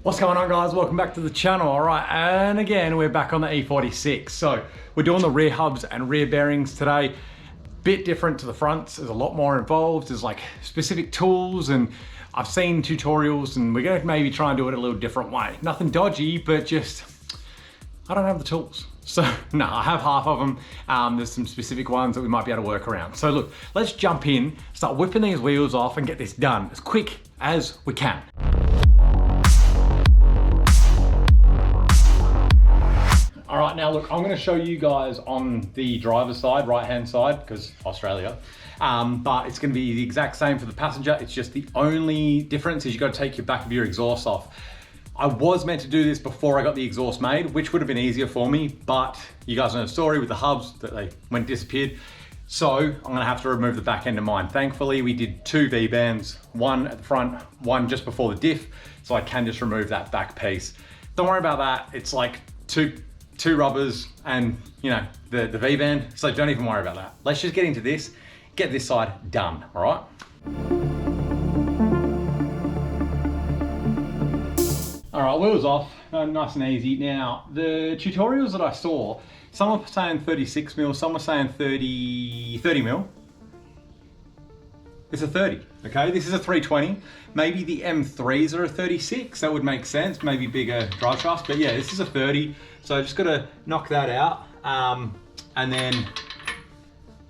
What's going on, guys? Welcome back to the channel. All right, and again, we're back on the E46. So we're doing the rear hubs and rear bearings today. Bit different to the fronts. There's a lot more involved. There's like specific tools, and I've seen tutorials, and we're gonna maybe try and do it a little different way. Nothing dodgy, but just, I don't have the tools. So no, I have half of them. There's some specific ones that we might be able to work around. So look, let's jump in, start whipping these wheels off and get this done as quick as we can. All right, now look, I'm gonna show you guys on the driver's side, right-hand side, because Australia, but it's gonna be the exact same for the passenger. It's just the only difference is you gotta take your back of your exhaust off. I was meant to do this before I got the exhaust made, which would have been easier for me, but you guys know the story with the hubs that they went disappeared. So I'm gonna have to remove the back end of mine. Thankfully, we did two V-bands, one at the front, one just before the diff, so I can just remove that back piece. Don't worry about that. It's like two rubbers and you know the V-band, so don't even worry about that. Let's just get into this, get this side done, all right? All right, wheels off, nice and easy. Now, the tutorials that I saw, some were saying 36 mil, some were saying 30 mil. It's a 30, okay? This is a 320. Maybe the M3s are a 36, that would make sense, maybe bigger drive shafts, but yeah, this is a 30. So I just gotta knock that out and then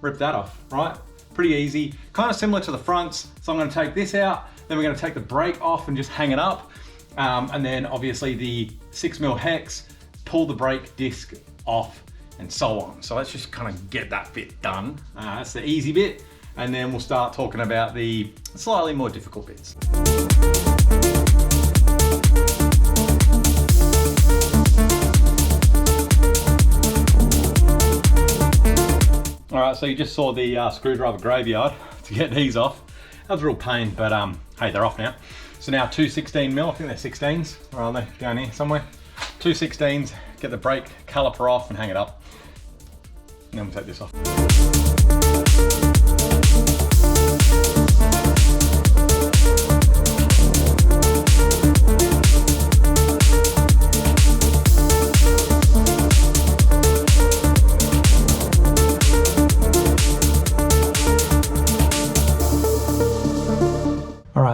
rip that off, right? Pretty easy, kind of similar to the fronts. So I'm gonna take this out, then we're gonna take the brake off and just hang it up. And then obviously the 6mm hex, pull the brake disc off and so on. So let's just kind of get that bit done. That's the easy bit. And then we'll start talking about the slightly more difficult bits. All right, so you just saw the screwdriver graveyard to get these off. That was a real pain, but hey, they're off now. So now two 16mm, I think they're 16s, or are they down here somewhere? Two 16s, get the brake caliper off and hang it up. And then we'll take this off.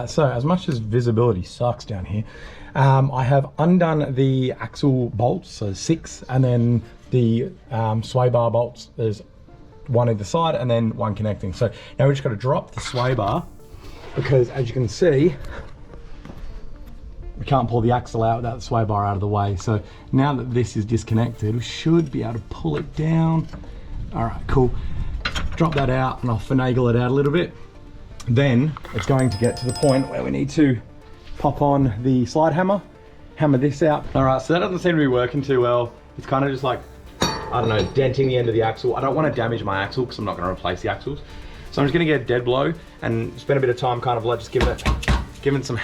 So as much as visibility sucks down here, I have undone the axle bolts, so 6, and then the sway bar bolts. There's one either side and then one connecting. So now we just got to drop the sway bar because, as you can see, we can't pull the axle out without the sway bar out of the way. So now that this is disconnected, we should be able to pull it down. All right, cool. Drop that out and I'll finagle it out a little bit. Then it's going to get to the point where we need to pop on the slide hammer, hammer this out. All right, so that doesn't seem to be working too well. It's kind of just like, I don't know, denting the end of the axle. I don't want to damage my axle because I'm not going to replace the axles. So I'm just going to get a dead blow and spend a bit of time kind of like just give him some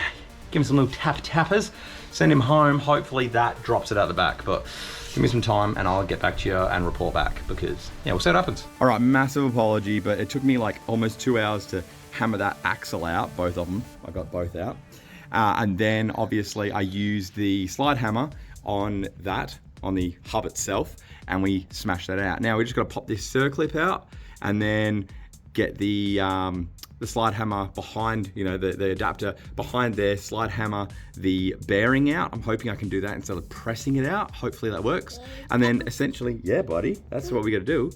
little tappers, send him home. Hopefully that drops it out the back, but give me some time and I'll get back to you and report back because yeah, we'll see what happens. All right, massive apology, but it took me like almost 2 hours to hammer that axle out, both of them. I got both out. And then obviously I used the slide hammer on the hub itself, and we smashed that out. Now we just got to pop this circlip out and then get the slide hammer behind, you know, the adapter behind there, slide hammer the bearing out. I'm hoping I can do that instead of pressing it out. Hopefully that works. And then essentially, yeah, buddy, that's what we got to do.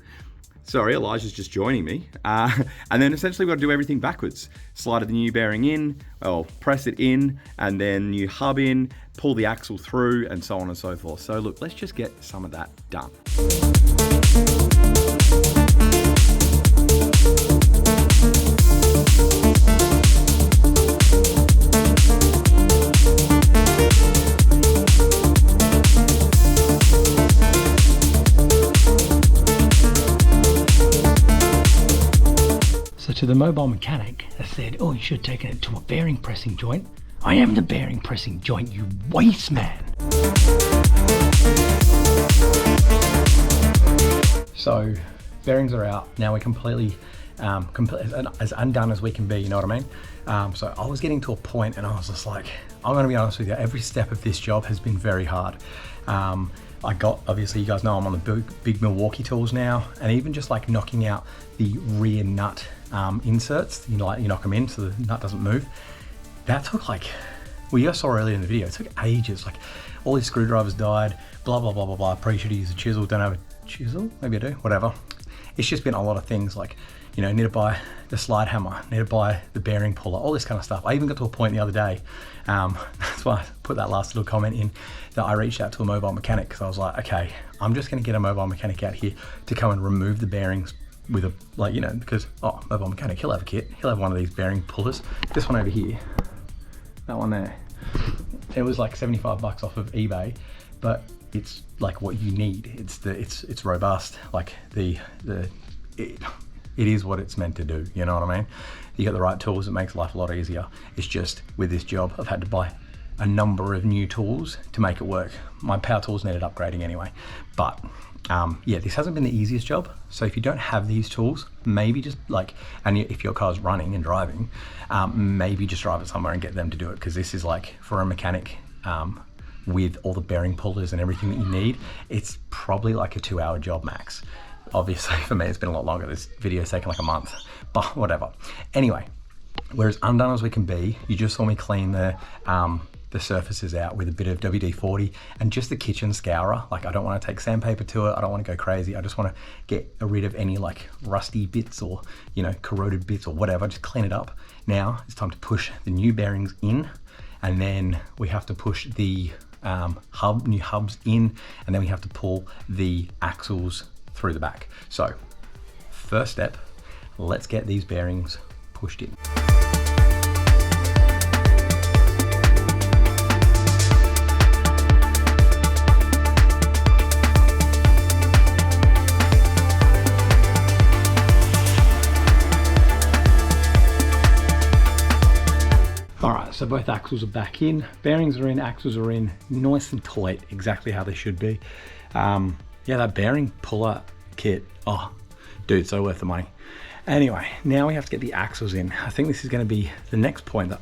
Sorry, Elijah's just joining me. And then essentially we've got to do everything backwards. Slide the new bearing in, or press it in, and then new hub in, pull the axle through, and so on and so forth. So look, let's just get some of that done. To the mobile mechanic, I said, oh, you should have taken it to a bearing pressing joint. I am the bearing pressing joint, you waste man. So bearings are out. Now we're completely as undone as we can be, you know what I mean? So I was getting to a point and I was just like, I'm gonna be honest with you, every step of this job has been very hard. I got, obviously you guys know I'm on the big Milwaukee tools now, and even just like knocking out the rear nut inserts, you know, like you knock them in so the nut doesn't move. That took like, well, you guys saw earlier in the video, it took ages. Like all these screwdrivers died, blah, blah, blah, blah, blah. Pretty should use a chisel, don't have a chisel, maybe I do, whatever. It's just been a lot of things, like, you know, need to buy the slide hammer, need to buy the bearing puller, all this kind of stuff. I even got to a point the other day, that's why I put that last little comment in, that I reached out to a mobile mechanic, because I was like, okay, I'm just gonna get a mobile mechanic out here to come and remove the bearings with a, like, you know, because, oh, mobile mechanic, he'll have a kit, he'll have one of these bearing pullers. This one over here, that one there, it was like 75 bucks off of eBay, but it's like what you need. It's robust, like it is what it's meant to do, you know what I mean? You get the right tools, it makes life a lot easier. It's just with this job, I've had to buy a number of new tools to make it work. My power tools needed upgrading anyway, but yeah, this hasn't been the easiest job. So if you don't have these tools, maybe just like, and if your car's running and driving, maybe just drive it somewhere and get them to do it, because this is like, for a mechanic, with all the bearing pullers and everything that you need, it's probably like a 2-hour job max. Obviously for me, it's been a lot longer. This video's taken like a month, but whatever. Anyway, we're as undone as we can be. You just saw me clean the surfaces out with a bit of WD-40 and just the kitchen scourer. Like, I don't want to take sandpaper to it. I don't want to go crazy. I just want to get rid of any like rusty bits or, you know, corroded bits or whatever. Just clean it up. Now it's time to push the new bearings in, and then we have to push the new hubs in, and then we have to pull the axles through the back. So first step, let's get these bearings pushed in. All right, so both axles are back in, bearings are in, axles are in, nice and tight, exactly how they should be. Yeah, that bearing puller kit, oh, dude, so worth the money. Anyway, now we have to get the axles in. I think this is gonna be the next point that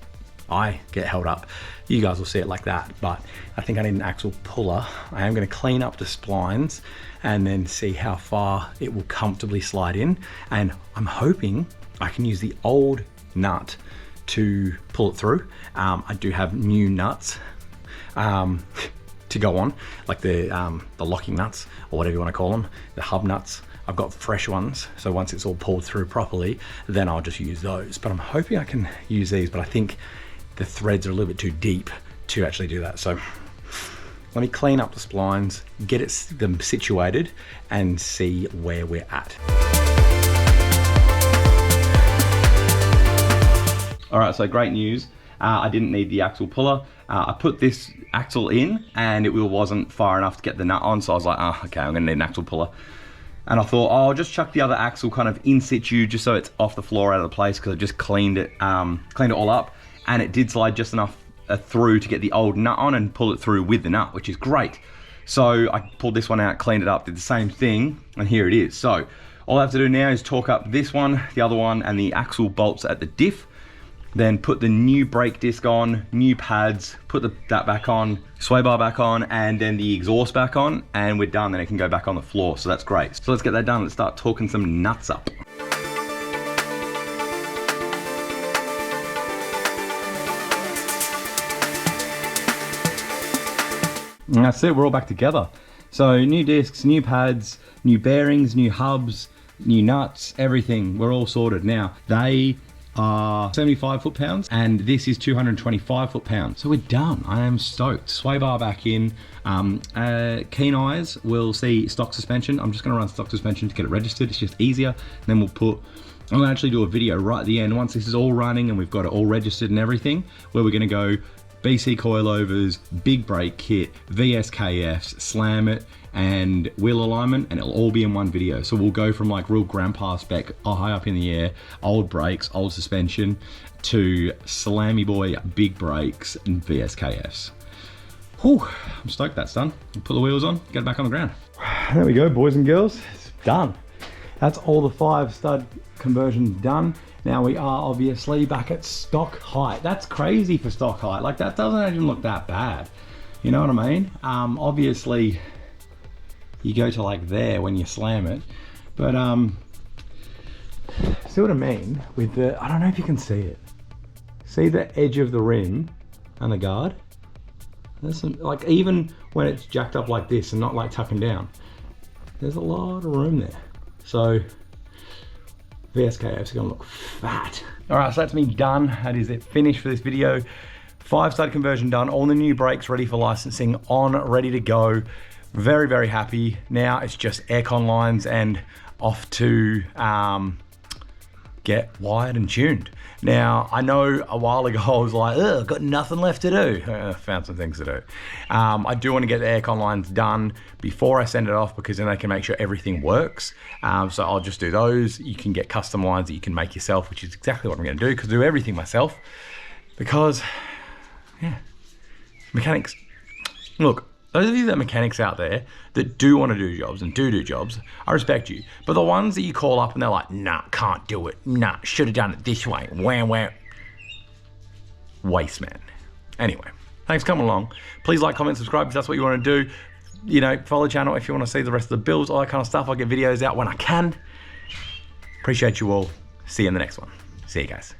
I get held up. You guys will see it like that, but I think I need an axle puller. I am gonna clean up the splines and then see how far it will comfortably slide in. And I'm hoping I can use the old nut to pull it through. I do have new nuts to go on, like the locking nuts, or whatever you want to call them, the hub nuts. I've got fresh ones, so once it's all pulled through properly, then I'll just use those. But I'm hoping I can use these, but I think the threads are a little bit too deep to actually do that. So let me clean up the splines, get them situated, and see where we're at. All right, so great news. I didn't need the axle puller. I put this axle in and it wasn't far enough to get the nut on, so I was like, oh, okay, I'm gonna need an axle puller. And I thought, oh, I'll just chuck the other axle kind of in situ just so it's off the floor out of the place, because I just cleaned it all up, and it did slide just enough through to get the old nut on and pull it through with the nut, which is great. So I pulled this one out, cleaned it up, did the same thing, and here it is. So all I have to do now is torque up this one, the other one, and the axle bolts at the diff. Then put the new brake disc on, new pads, put that back on, sway bar back on, and then the exhaust back on, and we're done. Then it can go back on the floor, so that's great. So let's get that done. Let's start torquing some nuts up. And that's it, we're all back together. So new discs, new pads, new bearings, new hubs, new nuts, everything. We're all sorted. Now, they are 75 foot-pounds and this is 225 foot-pounds. So we're done. I am stoked. Sway bar back in. Keen eyes will see stock suspension. I'm just gonna run stock suspension to get it registered. It's just easier. Then we'll I'm gonna actually do a video right at the end once this is all running and we've got it all registered and everything, where we're gonna go BC coilovers, big brake kit, VSKFs, slam it, and wheel alignment, and it'll all be in one video. So we'll go from like real grandpa spec, high up in the air, old brakes, old suspension, to slammy boy big brakes and VSKFs. Whew, I'm stoked that's done. Put the wheels on, get it back on the ground. There we go, boys and girls, it's done. That's all the 5 stud conversion's done. Now we are obviously back at stock height. That's crazy for stock height. Like, that doesn't even look that bad. You know what I mean? Obviously you go to like there when you slam it, but see what I mean with the, I don't know if you can see it. See the edge of the rim and the guard? There's some, like, even when it's jacked up like this and not like tucking down, there's a lot of room there. So VSKF is gonna look fat. All right, so that's me done. That is it, finished for this video. 5-star conversion done, all the new brakes ready for licensing, on, ready to go. Very, very happy. Now it's just aircon lines and off to get wired and tuned. Now, I know a while ago I was like, ugh, got nothing left to do. Found some things to do. I do want to get the aircon lines done before I send it off, because then I can make sure everything works. So I'll just do those. You can get custom lines that you can make yourself, which is exactly what I'm going to do, because I do everything myself. Because, yeah, mechanics, look, those of you that are mechanics out there that do want to do jobs and do jobs, I respect you. But the ones that you call up and they're like, nah, can't do it. Nah, should have done it this way. Wham, wham. Waste, man. Anyway, thanks for coming along. Please like, comment, subscribe if that's what you want to do. You know, follow the channel if you want to see the rest of the builds, all that kind of stuff. I'll get videos out when I can. Appreciate you all. See you in the next one. See you guys.